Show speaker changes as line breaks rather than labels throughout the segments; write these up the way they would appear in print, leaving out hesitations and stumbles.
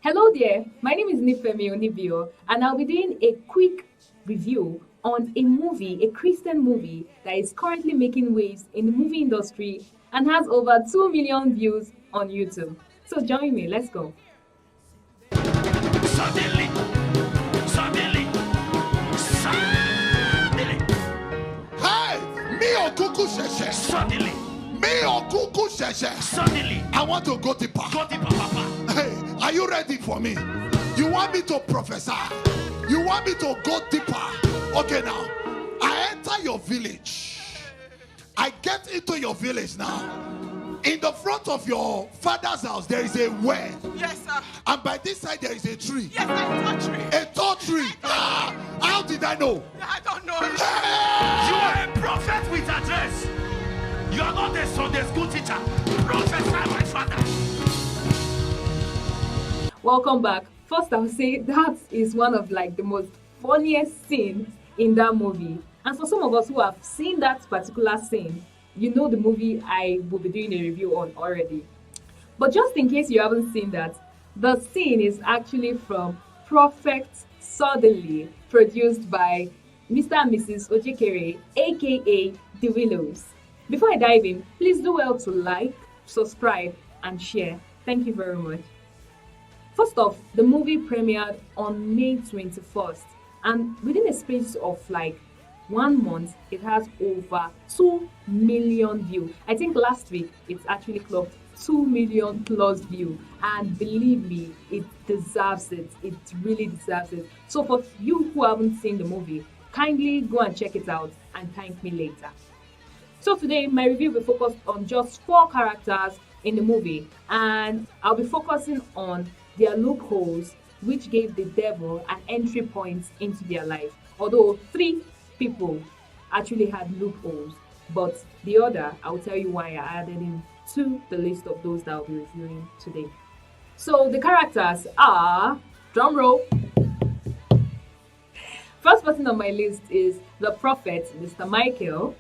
Hello there, my name is Nifemi Onibio, and I'll be doing a quick review on a movie, a Christian movie that is currently making waves in the movie industry and has over 2 million views on YouTube. So join me, let's go.
Suddenly, suddenly, suddenly,
Hey, me or Kuku Sheshe.
suddenly,
Me or Kuku Sheshe.
suddenly,
I want to go deeper.
go deeper, Papa.
Hey, are you ready for me? You want me to prophesy? You want me to go deeper? Okay, now I enter your village. I get into your village now. In the front of your father's house, there is a well.
Yes, sir.
And by this side, there is a tree.
Yes, a country.
A tall tree. Ah, how did I know?
I don't know.
You are a prophet with address. You are not a Sunday school teacher. Prophesy, my father.
Welcome back. First, I'll say that is one of the most funniest scene in that movie. And for some of us who have seen that particular scene, you know the movie I will be doing a review on already. But just in case you haven't seen that, the scene is actually from Prophet Suddenly, produced by Mr. and Mrs. Ojekere, aka The Willows. Before I dive in, please do well to like, subscribe, and share. Thank you very much. First off, the movie premiered on May 21st, and within a space of 1 month, it has over 2 million views. I think last week it actually clocked 2 million plus views, and believe me, it deserves it. It really deserves it. So for you who haven't seen the movie, kindly go and check it out and thank me later. So today my review will focus on just 4 characters in the movie, and I'll be focusing on their loopholes which gave the devil an entry point into their life. Although 3 people actually had loopholes, but the other, I'll tell you why I added him to the list of those that I'll be reviewing today. So the characters are, drum roll. First person on my list is the prophet, Mr. Michael.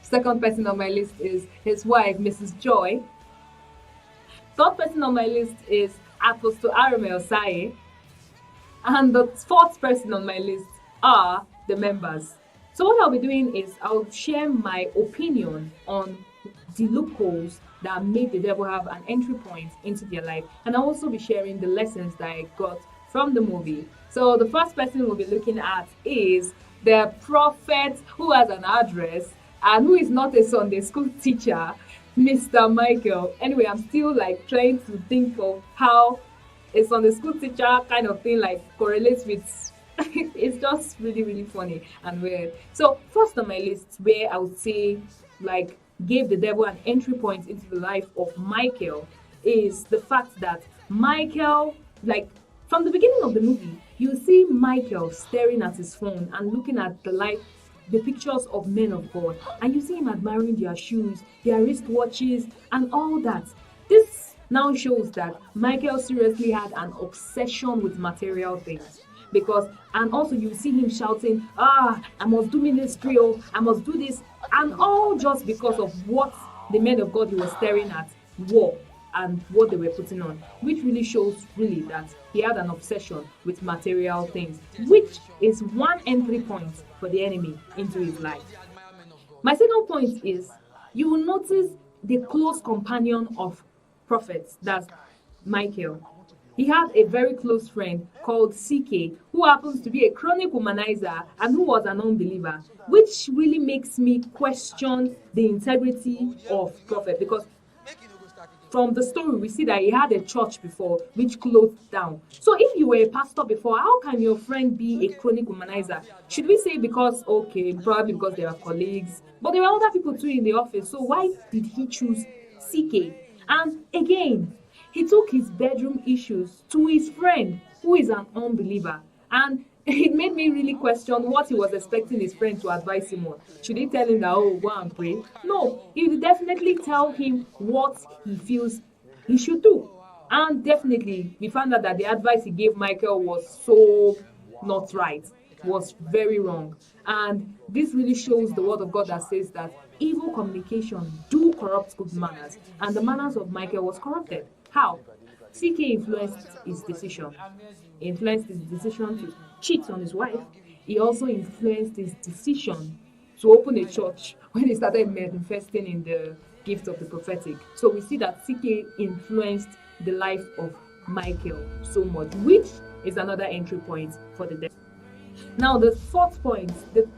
Second person on my list is his wife, Mrs. Joy. Third person on my list is Apostle Aramel Saye. And the fourth person on my list are the members. So what I'll be doing is I'll share my opinion on the loopholes that made the devil have an entry point into their life. And I'll also be sharing the lessons that I got from the movie. So the first person we'll be looking at is the prophet who has an address and who is not a Sunday school teacher, Mr. Michael. Anyway, I'm still trying to think of how a Sunday school teacher kind of thing correlates with it's just really, really funny and weird. So first on my list, where I would say gave the devil an entry point into the life of Michael, is the fact that Michael, from the beginning of the movie, you see Michael staring at his phone and looking at the pictures of men of God, and you see him admiring their shoes, their wristwatches, and all that. This now shows that Michael seriously had an obsession with material things. And also you see him shouting, I must do ministry, I must do this, and all just because of what the men of God he was staring at wore and what they were putting on, which really shows that he had an obsession with material things, which is one entry point for the enemy into his life. My second point is, you will notice the close companion of prophets, that's Michael. He had a very close friend called CK, who happens to be a chronic womanizer and who was an unbeliever, which really makes me question the integrity of prophet, because from the story we see that he had a church before which closed down. So if you were a pastor before, how can your friend be a chronic womanizer? Should we say probably because they are colleagues, but there were other people too in the office, so why did he choose CK? And again, he took his bedroom issues to his friend who is an unbeliever, and it made me really question what he was expecting his friend to advise him on. Should he tell him that, go and pray? No, he would definitely tell him what he feels he should do. And definitely, we found out that the advice he gave Michael was so not right, was very wrong. And this really shows the word of God that says that evil communication do corrupt good manners, and the manners of Michael was corrupted. How? CK influenced his decision. He influenced his decision to cheat on his wife. He also influenced his decision to open a church when he started manifesting in the gift of the prophetic. So we see that CK influenced the life of Michael so much, which is another entry point for the devil. Now the fourth point, the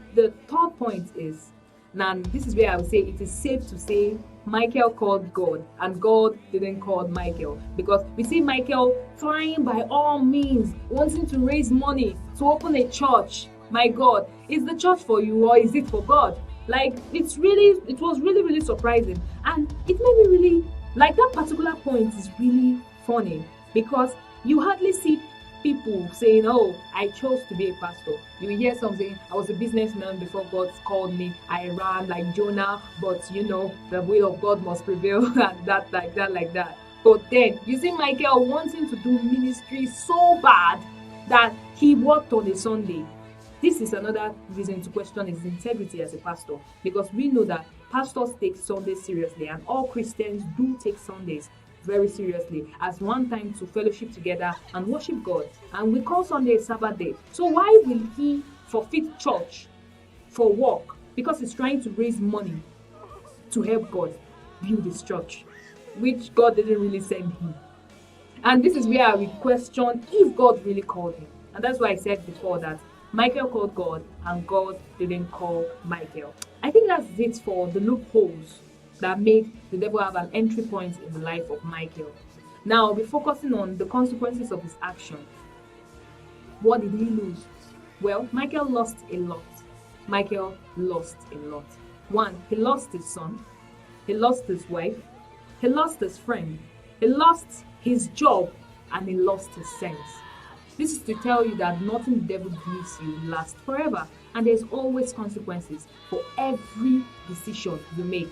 third point is, now this is where I would say it is safe to say Michael called God and God didn't call Michael, because we see Michael trying by all means, wanting to raise money to open a church. My God, is the church for you or is it for God? Like, it was really surprising, and it made me really, like, that particular point is really funny, because you hardly see people saying, oh, I chose to be a pastor. You hear something, I was a businessman before God called me, I ran like Jonah, but the will of God must prevail, and that, like that. But then you see Michael wanting to do ministry so bad that he worked on a Sunday. This is another reason to question his integrity as a pastor, because we know that pastors take Sundays seriously, and all Christians do take Sundays very seriously as one time to fellowship together and worship God. And we call Sunday a Sabbath day. So why will he forfeit church for work? Because he's trying to raise money to help God build his church, which God didn't really send him. And this is where we question if God really called him. And that's why I said before that Michael called God and God didn't call Michael. I think that's it for the loopholes that made the devil have an entry point in the life of Michael. Now I'll be focusing on the consequences of his action. What did he lose? Well, Michael lost a lot. Michael lost a lot. One, he lost his son. He lost his wife. He lost his friend. He lost his job, and he lost his sense. This is to tell you that nothing the devil gives you lasts forever, and there's always consequences for every decision you make.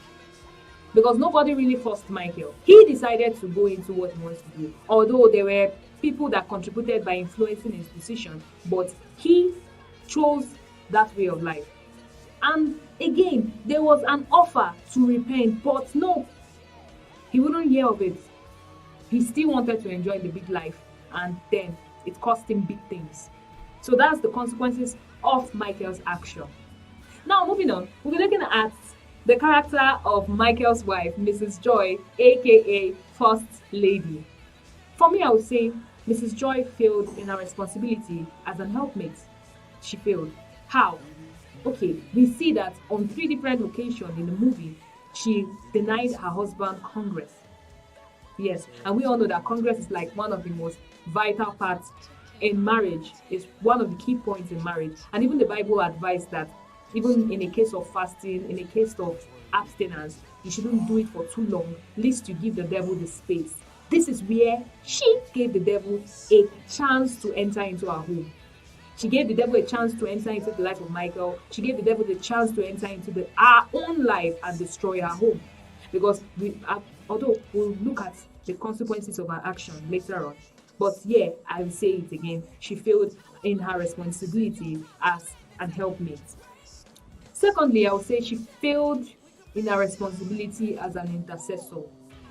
Because nobody really forced Michael. He decided to go into what he wants to do. Although there were people that contributed by influencing his decision, but he chose that way of life. And again, there was an offer to repent, but no, he wouldn't hear of it. He still wanted to enjoy the big life, and then it cost him big things. So that's the consequences of Michael's action. Now moving on, we'll be looking at the character of Michael's wife, Mrs. Joy, aka First Lady. For me, I would say Mrs. Joy failed in her responsibility as an helpmate. She failed. How? Okay, we see that on 3 different occasions in the movie, she denied her husband Congress. Yes, and we all know that Congress is like one of the most vital parts in marriage. It's one of the key points in marriage. And even the Bible advised that even in a case of fasting, in a case of abstinence, you shouldn't do it for too long, lest you give the devil the space. This is where she gave the devil a chance to enter into her home. She gave the devil a chance to enter into the life of Michael. She gave the devil the chance to enter into our own life and destroy her home. Because although we'll look at the consequences of her action later on, but yeah, I will say it again, she failed in her responsibility as an helpmate. Secondly, I would say she failed in her responsibility as an intercessor.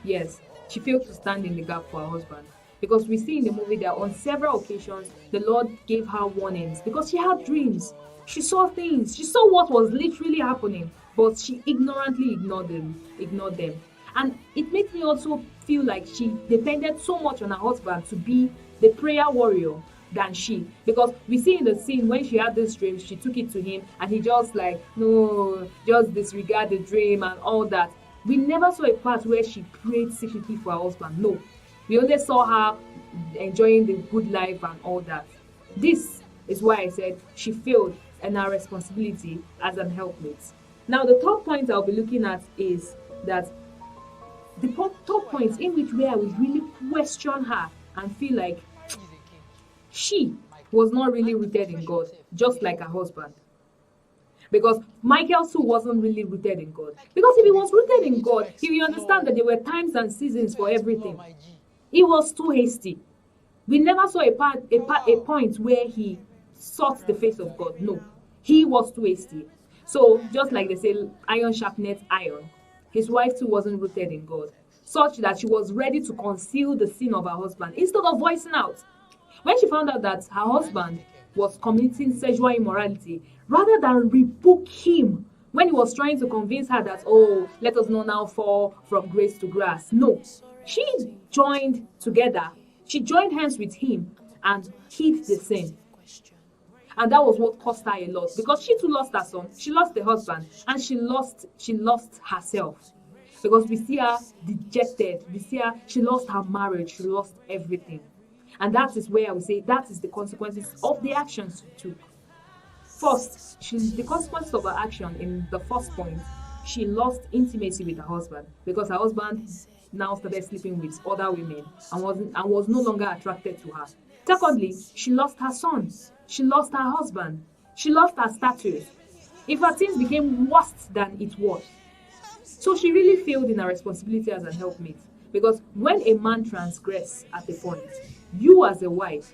Yes, she failed to stand in the gap for her husband. Because we see in the movie that on several occasions, the Lord gave her warnings because she had dreams. She saw things. She saw what was literally happening, but she ignorantly ignored them. And it makes me also feel like she depended so much on her husband to be the prayer warrior than she. Because we see in the scene when she had this dream, she took it to him and he just like, no, just disregard the dream and all that. We never saw a part where she prayed secretly for her husband. No. We only saw her enjoying the good life and all that. This is why I said she failed in her responsibility as an helpmate. Now, the third point I'll be looking at is that the third point in which where I would really question her and feel like she was not really rooted in God, just like her husband. Because Michael too wasn't really rooted in God. Because if he was rooted in God, he will understand that there were times and seasons for everything. He was too hasty. We never saw a point where he sought the face of God. No, he was too hasty. So just like they say, iron sharpeneth iron, his wife too wasn't rooted in God. such that she was ready to conceal the sin of her husband instead of voicing out. When she found out that her husband was committing sexual immorality, rather than rebuke him when he was trying to convince her that, oh, let us not now fall from grace to grass. No, she joined together. She joined hands with him and hid the sin. And that was what cost her a lot, because she too lost her son, she lost the husband, and she lost herself. Because we see her dejected, we see her, she lost her marriage, she lost everything. And that is where I would say that is the consequences of the actions she took. First, the consequences of her action in the first point, she lost intimacy with her husband, because her husband now started sleeping with other women and was no longer attracted to her. Secondly, she lost her son, she lost her husband, she lost her status. In fact, things became worse than it was. So she really failed in her responsibility as a helpmate, because when a man transgresses at a point, you as a wife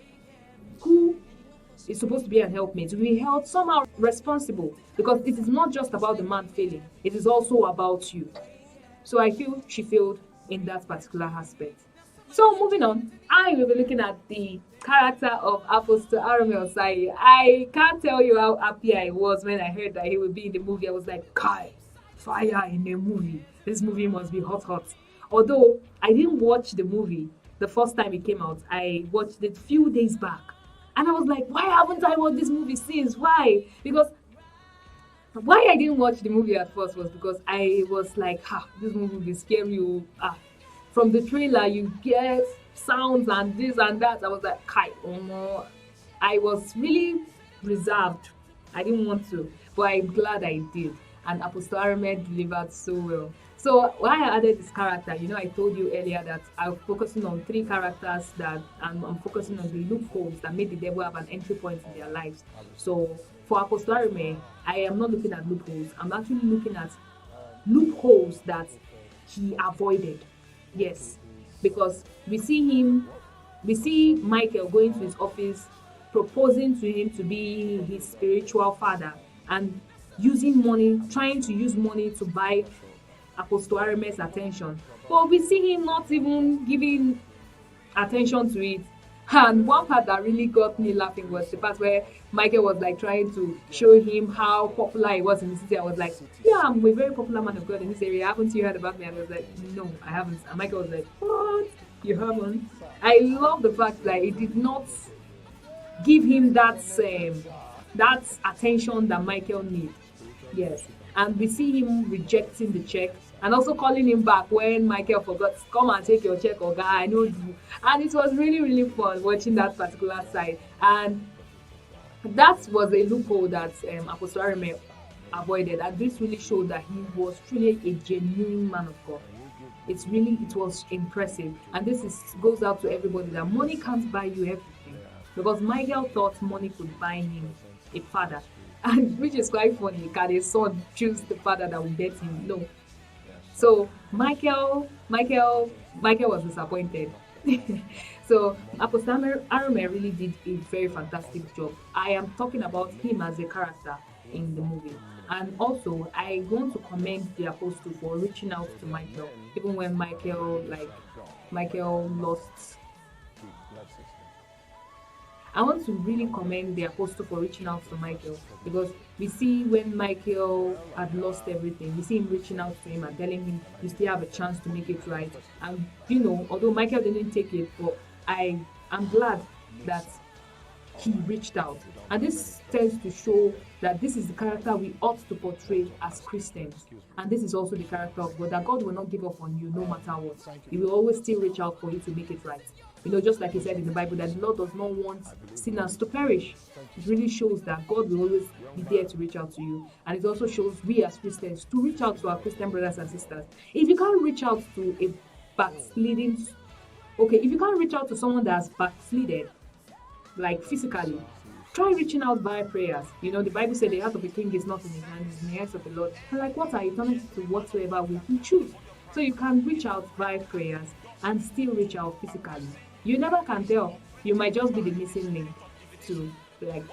who is supposed to be an helpmate will be held somehow responsible, because it is not just about the man failing, it is also about you. So I feel she failed in that particular aspect. So moving on, I will be looking at the character of Apostle Arome Osayi. I can't tell you how happy I was when I heard that he would be in the movie. I was like, Kai, fire in a movie. This movie must be hot, hot. Although I didn't watch the movie the first time it came out, I watched it a few days back. And I was like, why haven't I watched this movie since? Why? Because why I didn't watch the movie at first was because I was like, this movie will scare you. From the trailer, you get sounds and this and that. I was like, Kai, oh no. I was really reserved. I didn't want to, but I'm glad I did. And Apostle Arome delivered so well. So why I added this character, I told you earlier that I'm focusing on 3 characters and I'm focusing on the loopholes that made the devil have an entry point in their lives. So for Apostle Arome, I am not looking at loopholes. I'm actually looking at loopholes that he avoided. Yes, because we see Michael going to his office, proposing to him to be his spiritual father, and trying to use money to buy Apostle Arome's attention. But we see him not even giving attention to it. And one part that really got me laughing was the part where Michael was like trying to show him how popular he was in the city. I was like, yeah, I'm a very popular man of God in this area. Haven't you heard about me? And I was like, no, I haven't. And Michael was like, what? You haven't? I love the fact that he did not give him that attention that Michael needs. Yes. And we see him rejecting the check and also calling him back when Michael forgot, come and take your check, Oga, I know you. And it was really, really fun watching that particular side. And that was a loophole that Apostle Arome avoided. And this really showed that he was truly a genuine man of God. It was impressive. And this goes out to everybody that money can't buy you everything. Because Michael thought money could buy him a father. And which is quite funny. Can a son choose the father that will get him? No. So Michael was disappointed. So Apostle Arome really did a very fantastic job. I am talking about him as a character in the movie. And also I want to commend the apostle for reaching out to Michael, even when Michael lost. I want to really commend the apostle for reaching out to Michael, because we see when Michael had lost everything, we see him reaching out to him and telling him you still have a chance to make it right. And although Michael didn't take it, but I'm glad that he reached out. And this tends to show that this is the character we ought to portray as Christians. And this is also the character of God, that God will not give up on you no matter what. He will always still reach out for you to make it right. Just like he said in the Bible, that the Lord does not want sinners to perish. It really shows that God will always be there to reach out to you. And it also shows we as Christians to reach out to our Christian brothers and sisters. If you can't reach out to if you can't reach out to someone that's backslided, like physically, try reaching out via prayers. The Bible said the heart of a king is not in his hand, it's in the hands of the Lord. And like what are eternity to whatsoever will he choose? So you can reach out via prayers and still reach out physically. You never can tell. You might just be the missing link to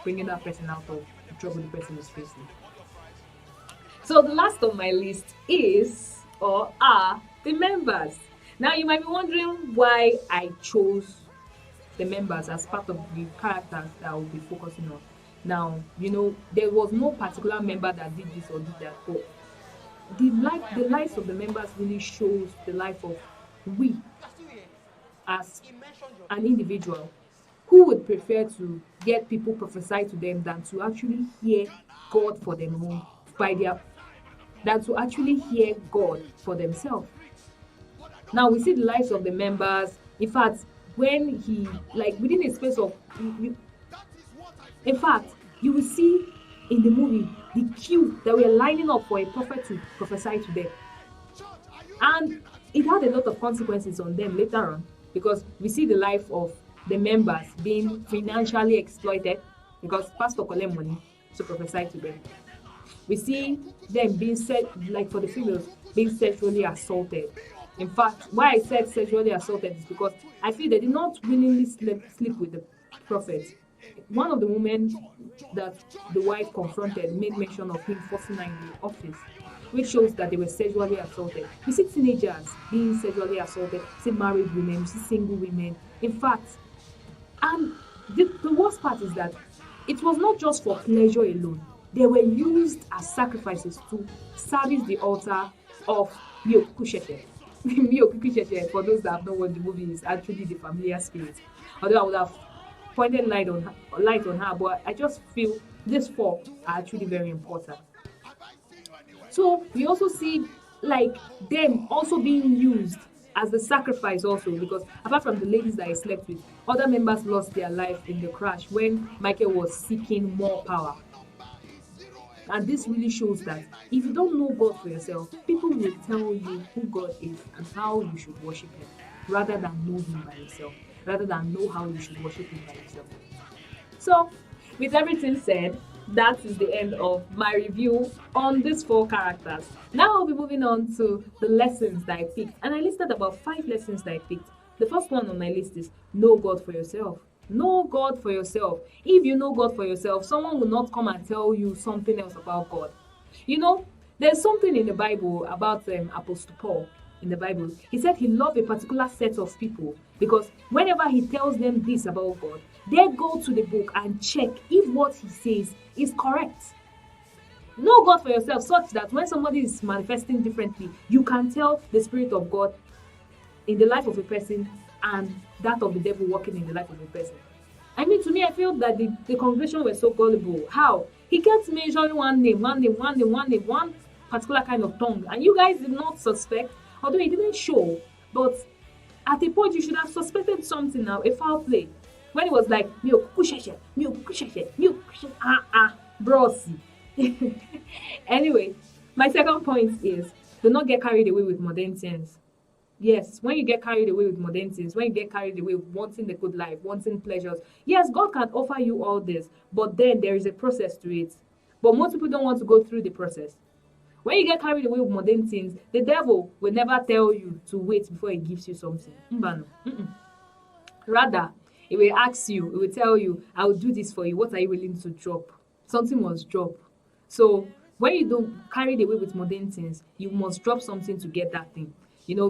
bringing that person out of the trouble the person is facing. So the last on my list are the members. Now you might be wondering why I chose the members as part of the characters that I will be focusing on. Now, there was no particular member that did this or did that, but the lives of the members really shows the life of we as an individual who would prefer to get people prophesy to them than to actually hear God for them own by their than to actually hear God for themselves. Now we see the lives of the members. In fact, when he like within a space of in fact, you will see in the movie the queue that were lining up for a prophet to prophesy to them. And it had a lot of consequences on them later on because we see the life of the members being financially exploited because pastor collect money to prophesy to them. We see them being like for the females being sexually assaulted. In fact, why I said sexually assaulted is because I feel they did not willingly sleep with the prophet. One of the women that the wife confronted made mention of him forcing her in the office, which shows that they were sexually assaulted. You see teenagers being sexually assaulted, you see married women, you see single women. In fact, and the worst part is that it was not just for pleasure alone. They were used as sacrifices to service the altar of Miokusheshe. Miokusheshe, for those that have not watched the movie, is actually the familiar spirit. Although I would have pointed light on her, but I just feel these four are actually very important. So we also see like them also being used as the sacrifice also because apart from the ladies that I slept with, other members lost their life in the crash when Michael was seeking more power. And this really shows that if you don't know God for yourself, people will tell you who God is and how you should worship Him rather than know Him by yourself, rather than know how you should worship Him by yourself. So, with everything said, that is the end of my review on these four characters. Now I'll be moving on to the lessons that I picked. And I listed about 5 lessons that I picked. The first one on my list is know God for yourself. Know God for yourself. If you know God for yourself, someone will not come and tell you something else about God. There's something in the Bible about Apostle Paul in the Bible. He said he loved a particular set of people because whenever he tells them this about God, they go to the book and check if what he says is correct. Know God for yourself such that when somebody is manifesting differently, you can tell the Spirit of God in the life of a person and that of the devil working in the life of a person. I mean, to me, I feel that the congregation were so gullible. How? He kept mentioning one particular kind of tongue, and you guys did not suspect, although he didn't show, but at a point you should have suspected something now, a foul play. When it was like, brosi. Anyway, my second point is, do not get carried away with modern things. Yes, when you get carried away with modern things, when you get carried away with wanting the good life, wanting pleasures, yes, God can offer you all this, but then there is a process to it. But most people don't want to go through the process. When you get carried away with modern things, the devil will never tell you to wait before he gives you something. Rather, he will ask you, he will tell you, I will do this for you. What are you willing to drop? Something must drop. So when you don't carried away with modern things, you must drop something to get that thing.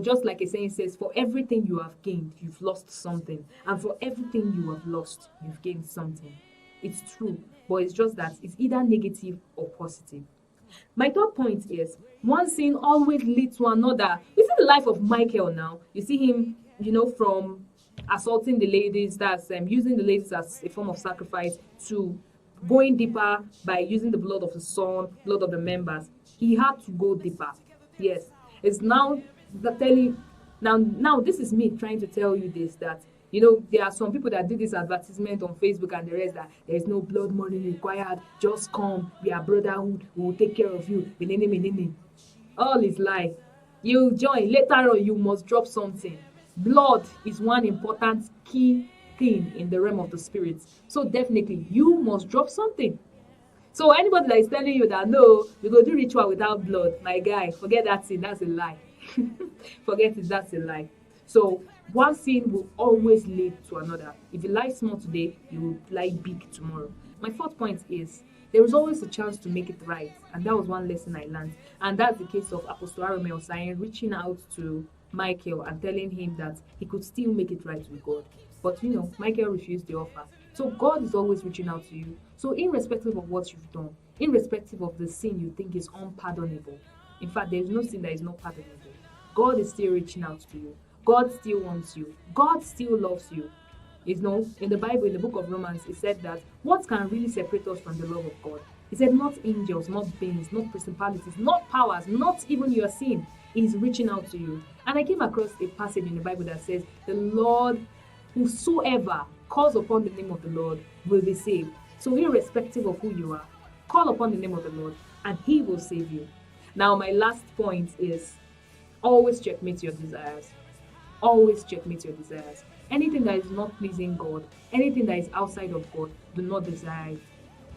Just like a saying says, for everything you have gained, you've lost something. And for everything you have lost, you've gained something. It's true, but it's just that it's either negative or positive. My third point is, one sin always leads to another. You see the life of Michael now. You see him, from assaulting the ladies, that's using the ladies as a form of sacrifice, to going deeper by using the blood of the son, blood of the members. He had to go deeper. Yes. It's now this is me trying to tell you this, that there are some people that do this advertisement on Facebook and the rest that there is no blood money required, just come, we are brotherhood, we will take care of you. All is lie. You join, later on you must drop something. Blood is one important key thing in the realm of the spirit, so definitely you must drop something. So anybody that is telling you that no, we go do ritual without blood, my guy, forget that thing, that's a lie. Forget it, that's a lie. So one sin will always lead to another. If you lie small today, you will lie big tomorrow. My fourth point is, there is always a chance to make it right, and that was one lesson I learned. And that's the case of Apostle Arome Osayin reaching out to Michael and telling him that he could still make it right with God. But Michael refused the offer. So God is always reaching out to you. So irrespective of what you've done, irrespective of the sin you think is unpardonable, in fact, there is no sin that is not pardonable. God is still reaching out to you. God still wants you. God still loves you. In the Bible, in the book of Romans, it said that what can really separate us from the love of God? He said, not angels, not beings, not principalities, not powers, not even your sin. He's reaching out to you. And I came across a passage in the Bible that says, the Lord, whosoever calls upon the name of the Lord will be saved. So irrespective of who you are, call upon the name of the Lord and he will save you. Now, my last point is always checkmate your desires. Always checkmate your desires. Anything that is not pleasing God, anything that is outside of God, do not desire it.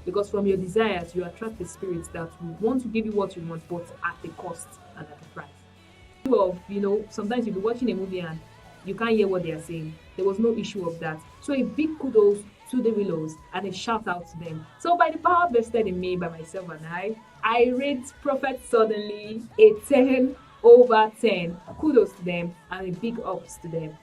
Because from your desires, you attract the spirits that will want to give you what you want, but at a cost and at a price. Sometimes you'll be watching a movie and you can't hear what they are saying. There was no issue of that. So a big kudos to the Willows and a shout out to them. So by the power vested in me by myself and I rate Prophet Suddenly a 10/10. Kudos to them and a big ups to them.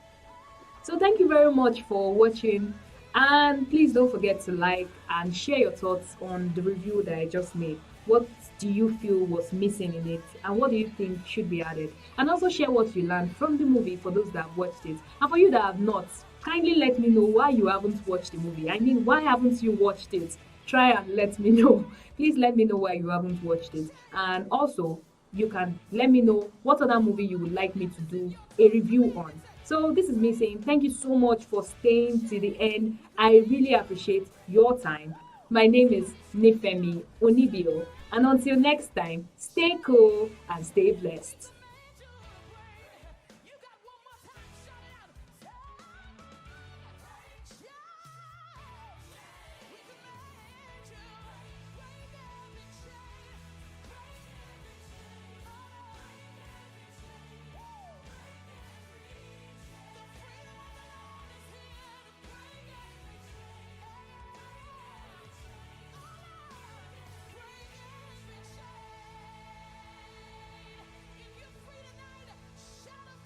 So thank you very much for watching, and please don't forget to like and share your thoughts on the review that I just made. What do you feel was missing in it, and what do you think should be added? And also share what you learned from the movie for those that have watched it. And for you that have not, kindly let me know why you haven't watched the movie. I mean, why haven't you watched it? Try and let me know. Please let me know why you haven't watched it. And also, you can let me know what other movie you would like me to do a review on. So this is me saying thank you so much for staying to the end. I really appreciate your time. My name is Nifemi Onibio, and until next time, stay cool and stay blessed.